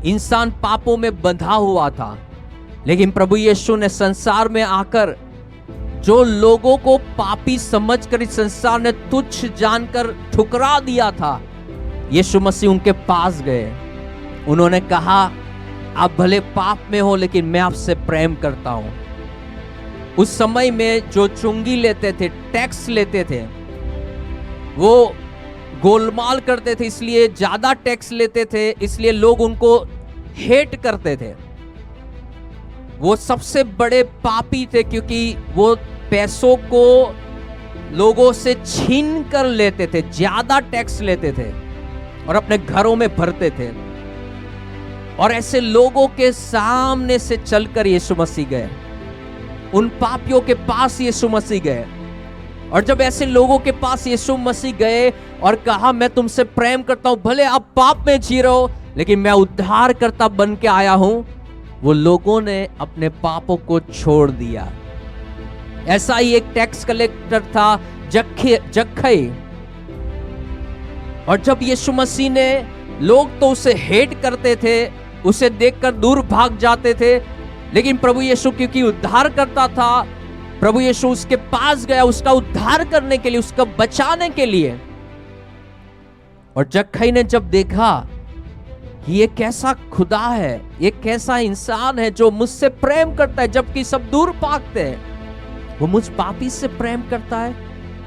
इंसान पापों में बंधा हुआ था, लेकिन प्रभु यीशु ने संसार में आकर जो लोगों को पापी समझकर इस संसार ने तुच्छ जानकर ठुकरा दिया था, यीशु मसीह उनके पास गए। उन्होंने कहा, आप भले पाप में हो लेकिन मैं आपसे प्रेम करता हूं। उस समय में जो चुंगी लेते थे, टैक्स लेते थे, वो गोलमाल करते थे, इसलिए ज्यादा टैक्स लेते थे, इसलिए लोग उनको हेट करते थे। वो सबसे बड़े पापी थे क्योंकि वो पैसों को लोगों से छीन कर लेते थे, ज्यादा टैक्स लेते थे और अपने घरों में भरते थे। और ऐसे लोगों के सामने से चलकर यीशु मसीह गए, उन पापियों के पास यीशु मसीह गए। और जब ऐसे लोगों के पास यीशु मसीह गए और कहा, मैं तुमसे प्रेम करता हूं, भले आप पाप में जी रहे हो लेकिन मैं उद्धारकर्ता बन के आया हूं, वो लोगों ने अपने पापों को छोड़ दिया। ऐसा ही एक टैक्स कलेक्टर था, जक्खई। और जब यीशु मसीह ने, लोग तो उसे हेट करते थे, उसे देखकर दूर भाग जाते थे, लेकिन प्रभु यीशु क्योंकि उद्धार करता था, प्रभु यीशु उसके पास गया उसका उद्धार करने के लिए, उसका बचाने के लिए। और जक्खई ने जब देखा कि ये कैसा खुदा है, ये कैसा इंसान है जो मुझसे प्रेम करता है, जबकि सब दूर भागते हैं, वो मुझ पापी से प्रेम करता है।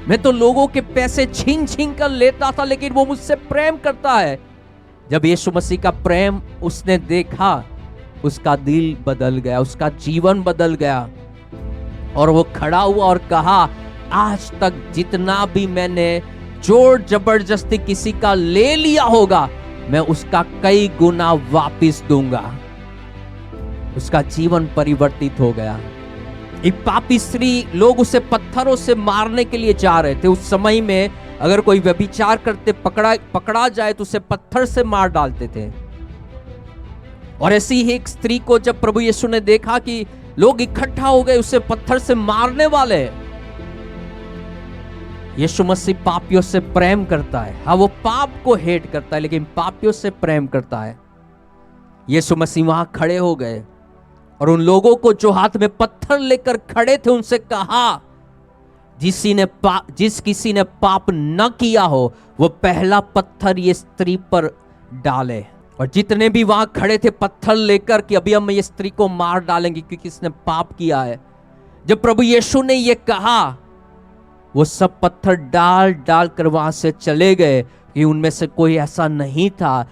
मैं तो लोगों के पैसे छीन छीन कर लेता था, लेकिन वो मुझसे प्रेम करता है। जब यीशु मसीह का प्रेम उसने देखा, उसका दिल बदल गया, उसका जीवन बदल गया। और वो खड़ा हुआ और कहा, आज तक जितना भी मैंने जोर जबरदस्ती किसी का ले लिया होगा, मैं उसका कई गुना वापस दूंगा। उसका जीवन परिवर्तित हो गया। एक पापी स्त्री, लोग उसे पत्थरों से मारने के लिए जा रहे थे। उस समय में अगर कोई व्यभिचार करते पकड़ा जाए तो उसे पत्थर से मार डालते थे। और ऐसी ही एक स्त्री को जब प्रभु यीशु ने देखा कि लोग इकट्ठा हो गए उसे पत्थर से मारने वाले, यीशु मसीह पापियों से प्रेम करता है। हाँ, वो पाप को हेट करता है लेकिन पापियों से प्रेम करता है। यीशु मसीह वहां खड़े हो गए और उन लोगों को जो हाथ में पत्थर लेकर खड़े थे उनसे कहा, जिस किसी ने पाप न किया हो वो पहला पत्थर ये स्त्री पर डाले। और जितने भी वहां खड़े थे पत्थर लेकर कि अभी हम ये स्त्री को मार डालेंगे क्योंकि इसने पाप किया है, जब प्रभु यीशु ने ये कहा, वो सब पत्थर डाल डाल कर वहां से चले गए कि उनमें से कोई ऐसा नहीं था